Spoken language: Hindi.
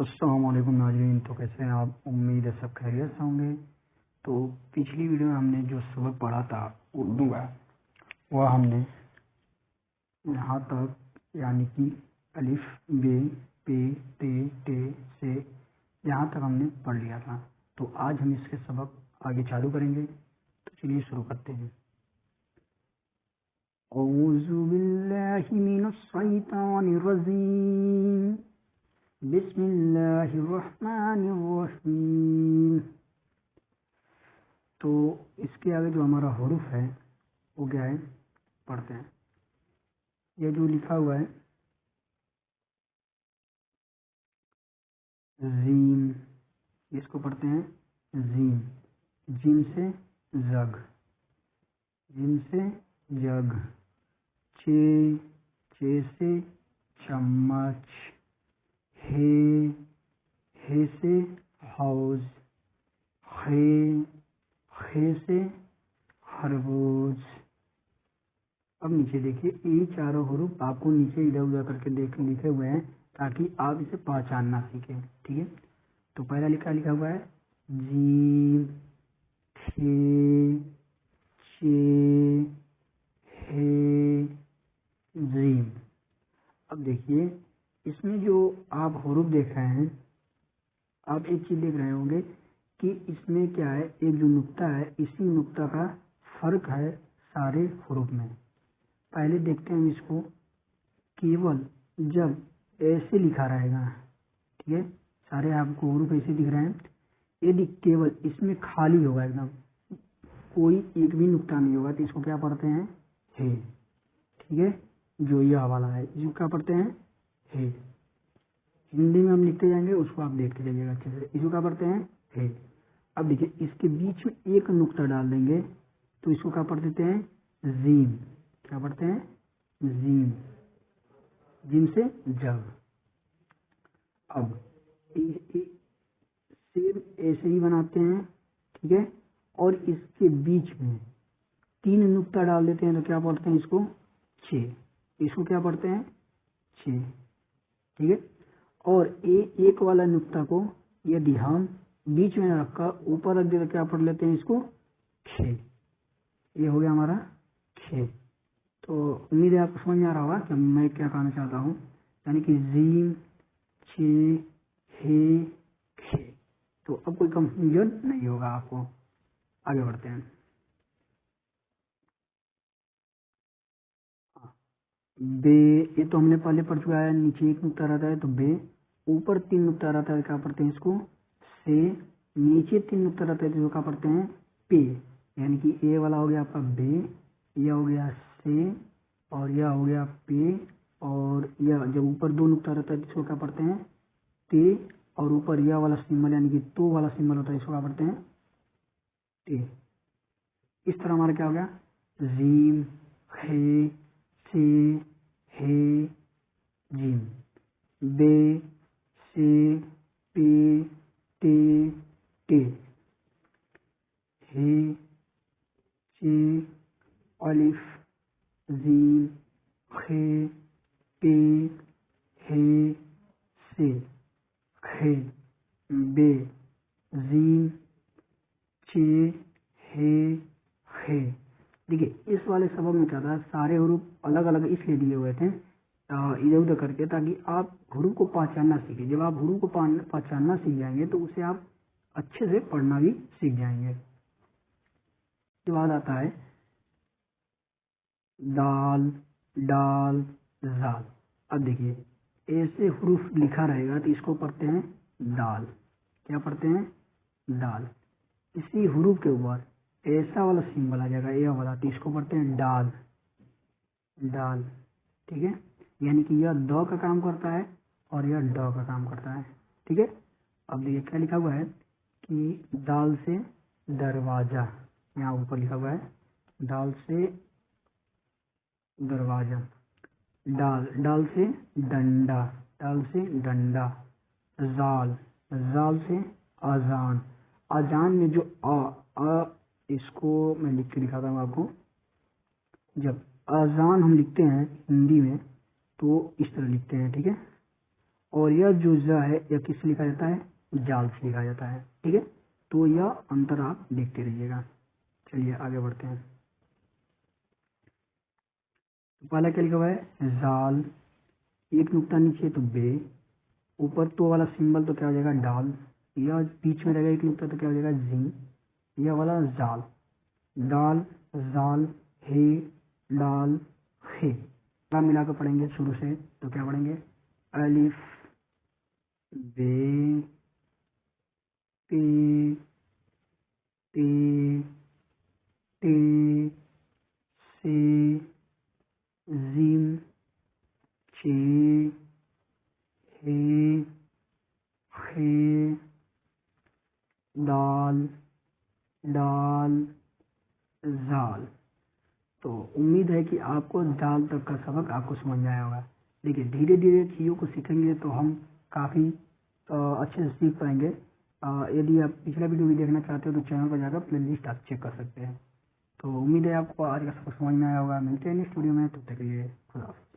अस्सलाम वालेकुम नाज़रीन। तो कैसे हैं आप? उम्मीद है सब खैरियत से होंगे। तो पिछली वीडियो में हमने जो सबक पढ़ा था उर्दू का, वह हमने यहाँ तक यानी कि अलिफ बे पे ते टे से यहाँ तक हमने पढ़ लिया था। तो आज हम इसके सबक आगे चालू करेंगे। तो चलिए शुरू करते हैं। औज़ु बिल्लाहि मिनश शैतानिर रजीम, बिस्मिल्लाहिर्रहमानिर्रहीम। तो इसके आगे जो हमारा हुरूफ है वो क्या है, पढ़ते हैं। ये जो लिखा हुआ है जीम, इसको पढ़ते हैं जीम। जीम से जग, जीम से जग। चे, चे से चम्मच। हे से हौज। खे, खे से खरबूज। अब नीचे देखिए, ये चारों हुरूफ आपको नीचे इधर उधर करके लिखे हुए हैं ताकि आप इसे पहचानना सीखें। ठीक है, तो पहला लिखा हुआ है जीम, खे, चे, हे, जीम। अब देखिए, इसमें जो आप हुरूफ देख रहे हैं, आप एक चीज देख रहे होंगे कि इसमें क्या है, एक जो नुक्ता है, इसी नुक्ता का फर्क है सारे हुरूफ में। पहले देखते हैं इसको, केवल जब ऐसे लिखा रहेगा, ठीक है, सारे आपको हुरूफ ऐसे दिख रहे हैं। यदि केवल इसमें खाली होगा, एकदम कोई एक भी नुक्ता नहीं होगा, तो इसको क्या पढ़ते हैं, हे। ठीक है, जो यह वाला है इसको क्या पढ़ते हैं, हे। हिंदी में हम लिखते जाएंगे, उसको आप देखते जाइएगा अच्छे से। इसको क्या पढ़ते हैं, हे। अब देखिए, इसके बीच में एक नुक्ता डाल देंगे तो इसको क्या पढ़ देते हैं, जीम। क्या पढ़ते हैं, जीम। जीम से जग। अब सेम ऐसे ही बनाते हैं, ठीक है, और इसके बीच में तीन नुक्ता डाल देते हैं तो क्या पढ़ते हैं इसको, छे। इसको क्या पढ़ते हैं, छे। ठीक है, और एक वाला नुक्ता को यदि हम बीच में रखकर ऊपर रख दे तो क्या पढ़ लेते हैं इसको, खे। ये हो गया हमारा खे। तो उम्मीद है आपको समझ में आ रहा होगा कि मैं क्या कहना चाहता हूँ, यानी कि जीम, छे, हे, खे। तो अब कोई कंफ्यूजन नहीं होगा आपको। आगे बढ़ते हैं। बे, ये तो हमने पहले पढ़ चुका है। नीचे एक नुक्ता रहता है तो बे, ऊपर तीन नुक्ता रहता है, क्या पढ़ते हैं इसको, से। नीचे तीन नुक्ता रहता है तो क्या पढ़ते हैं, पे। यानी कि ए वाला हो गया आपका बे, यह हो गया से, और यह हो गया पे। और यह जब ऊपर दो नुक्ता रहता है तो इसको क्या पढ़ते हैं, ते। और ऊपर यह वाला सिंबल यानी कि तो वाला सिंबल होता है, इसको क्या पढ़ते हैं, ते। इस तरह हमारा क्या हो गया, जीम, खे, से, हे, जीम। बे, से, पे, ते, टे। हे, चे, अलिफ, जीम, खे, पे, हे, से, खे, बे, जीम, चे, हे, खे। देखिए, इस वाले सबक में क्या था, सारे हुरूफ अलग अलग इसलिए दिए हुए थे इधर उधर करके, ताकि आप हुरूफ को पहचानना सीखें। जब आप हुरूफ को पहचानना सीख जाएंगे तो उसे आप अच्छे से पढ़ना भी सीख जाएंगे। उसके बाद आता है दाल, डाल, जाल। अब देखिए, ऐसे हुरूफ लिखा रहेगा तो इसको पढ़ते हैं दाल। क्या पढ़ते हैं, दाल। इसी हुरूफ के ऊपर ऐसा वाला सिंबल आ जाएगा, यह वाला, तो इसको पढ़ते हैं डाल, डाल। ठीक है, यानी कि यह द का काम करता है और यह ड का काम करता है। ठीक है, अब देखिए क्या लिखा हुआ है कि दाल से दरवाजा, यहाँ ऊपर लिखा हुआ है दाल से दरवाजा। डाल, डाल से डंडा, डाल से डंडा। जाल, जाल से अजान। अजान में जो अ, इसको मैं लिख के दिखाता हूँ आपको। जब अजान हम लिखते हैं हिंदी में तो इस तरह लिखते हैं, ठीक है, और यह जो ज है यह किससे लिखा जाता है, जाल से लिखा जाता है। ठीक है, तो यह अंतर आप देखते रहिएगा। चलिए आगे बढ़ते हैं। तो पहला क्या लिखा हुआ है, जाल, एक नुक्ता नीचे तो बे, ऊपर तो वाला सिंबल तो क्या हो जाएगा, डाल, यह बीच में रहेगा एक नुक्ता तो क्या हो जाएगा, जी, यह वाला जाल, डाल, जाल, हे, डाल, हे। क्या मिला कर पढ़ेंगे शुरू से, तो क्या पढ़ेंगे, अलिफ, बे, ते, ते, ते, से, जिम, चे, हे, हे, दाल, डाल, जाल। तो उम्मीद है कि आपको दाल तक का सबक आपको समझ में आया होगा। देखिए धीरे धीरे चीज़ों को सीखेंगे तो हम काफ़ी अच्छे से सीख पाएंगे। यदि आप पिछला वीडियो भी देखना चाहते हो तो चैनल पर जाकर प्ले लिस्ट आप चेक कर सकते हैं। तो उम्मीद है आपको आज का सबक समझ में आया होगा। मिलते हैं नेक्स्ट वीडियो में, तब तक के लिए खुदा हाफिज़।